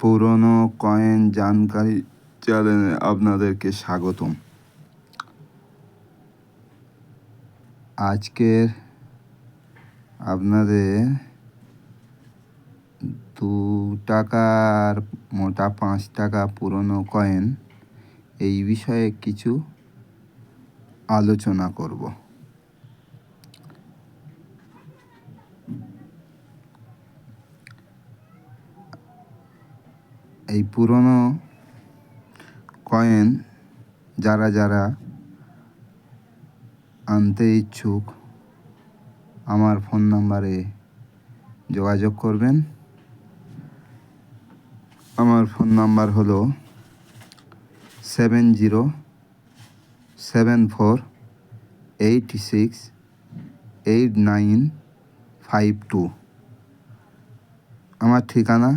পুরনো কয়েন জানকারি চ্যানেলে আপনাদেরকে স্বাগতম। আজকের আপনাদের 2 টাকার মোটা 5 টাকা পুরনো কয়েন এই বিষয়ে কিছু আলোচনা করব। এই পুরনো কয়েন যারা আনতে ইচ্ছুক আমার ফোন নাম্বারে যোগাযোগ করবেন। আমার ফোন নাম্বার হলো 7074868952। আমার ঠিকানা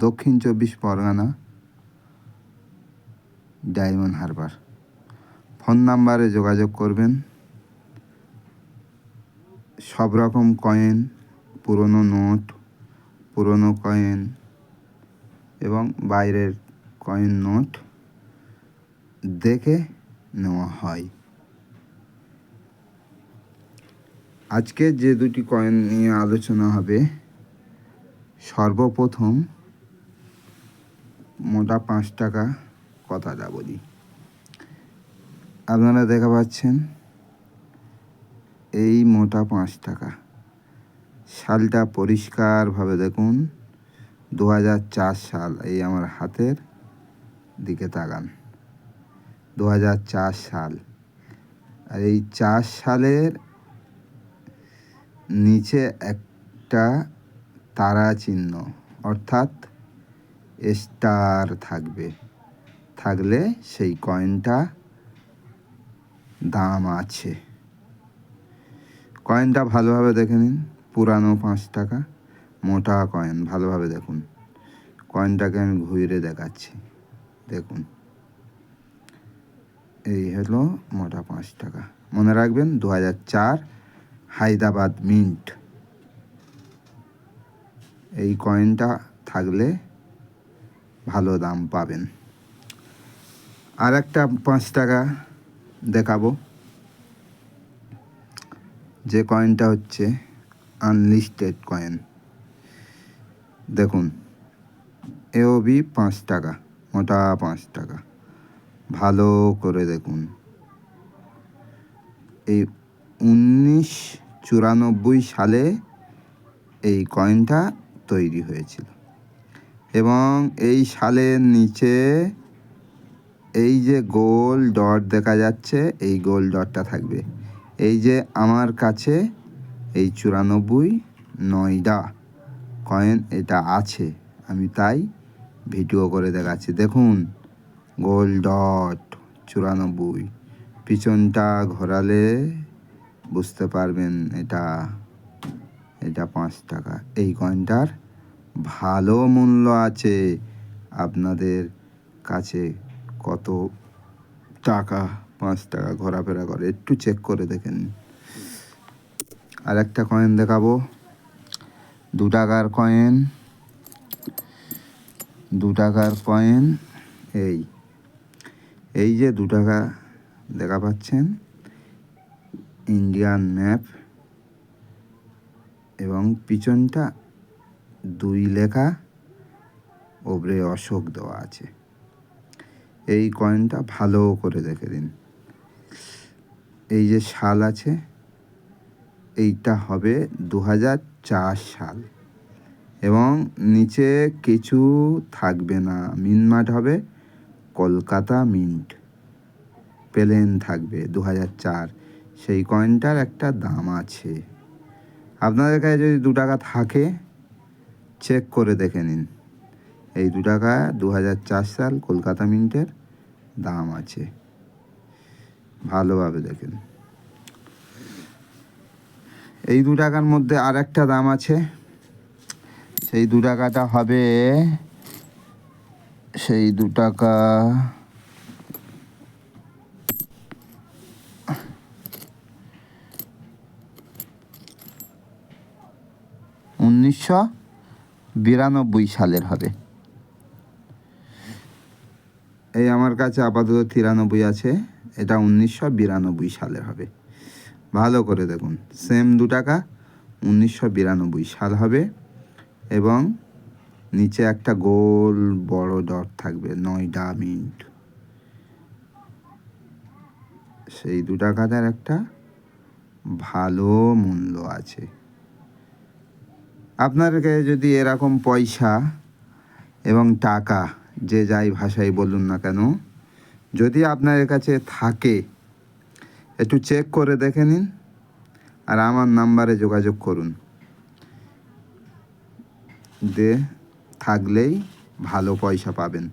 দক্ষিণ 24 পরগনা, ডায়মন্ড হারবার। ফোন নাম্বারে যোগাযোগ করবেন। সব রকম কয়েন, পুরনো নোট, পুরনো কয়েন এবং বাইরের কয়েন নোট দেখে নেওয়া হয়। আজকে যে দুটি কয়েন নিয়ে আলোচনা হবে, সর্বপ্রথম মোটা 5 টাকা কথাটা বলি। আপনারা দেখা পাচ্ছেন এই মোটা 5 টাকা, সালটা পরিষ্কারভাবে দেখুন, 2004 সাল। এই আমার হাতের দিকে তাকান, 2004 সাল। আর এই 4 সালের নিচে একটা তারা চিহ্ন অর্থাৎ স্টার থাকলে সেই কয়েনটা দাম আছে। কয়েনটা ভালোভাবে দেখে নিন। পুরানো 5 টাকা মোটা কয়েন, ভালোভাবে দেখুন। কয়েনটাকে আমি ঘুরে দেখাচ্ছি, দেখুন। এই হলো মোটা 5 টাকা। মনে রাখবেন 2004 হায়দ্রাবাদ মিন্ট। এই কয়েনটা থাকলে ভালো দাম পাবেন। আর একটা 5 টাকা দেখাবো, যে কয়েনটা হচ্ছে আনলিস্টেড কয়েন। দেখুন, এওবি 5 টাকা, মোটা 5 টাকা। ভালো করে দেখুন। এই 1994 সালে এই কয়েনটা তৈরি হয়েছিল এবং এই সালের নিচে এই যে গোল ডট দেখা যাচ্ছে, এই গোল ডটটা থাকবে। এই যে আমার কাছে এই 94 নয়ডা কয়েন এটা আছে, আমি তাই ভিডিও করে দেখাচ্ছি। দেখুন, গোল ডট 94। পিছনটা ঘোরালে বুঝতে পারবেন এটা 5 টাকা। এই কয়েনটার ভালো মূল্য আছে। আপনাদের কাছে কত টাকা 5 টাকা ঘোরাফেরা করে একটু চেক করে দেখেন। আর একটা কয়েন দেখাবো, 2 টাকার কয়েন। 2 টাকার কয়েন এই যে 2 টাকা দেখা পাচ্ছেন, ইন্ডিয়ান ম্যাপ এবং পিছনটা 2 লেখা, ওপরে অশোক দেওয়া আছে। এই কয়েনটা ভালো করে দেখে দিন। এই যে সাল আছে, এইটা হবে 2004 সাল এবং নিচে কিছু থাকবে না, মিনমাট হবে, কলকাতা মিন্ট প্লেন থাকবে 2004। সেই কয়েনটার একটা দাম আছে। আপনাদের কাছে যদি 2 টাকা থাকে চেক করে দেখে নিন। এই 2 টাকা 2004 সাল কলকাতা মিন্টের দাম আছে, ভালোভাবে দেখেন। এই 2 টাকার মধ্যে আর একটা দাম আছে। সেই 2 টাকাটা হবে, সেই 2 টাকা 92 সালের হবে। এই আমার কাছে আপাতত 93 আছে, এটা 1992 সালের হবে। ভালো করে দেখুন, সেম 2 টাকা, 1992 সাল হবে এবং নিচে একটা গোল বড় ডট থাকবে, 9টা মিনিট। সেই 2 টাকাটার একটা ভালো মূল্য আছে। আপনাদেরকে যদি এরকম পয়সা এবং টাকা, যে যাই ভাষায় বলুন না কেন, যদি আপনাদের কাছে থাকে, একটু চেক করে দেখে নিন আর আমার নাম্বারে যোগাযোগ করুন। থাকলেই ভালো পয়সা পাবেন।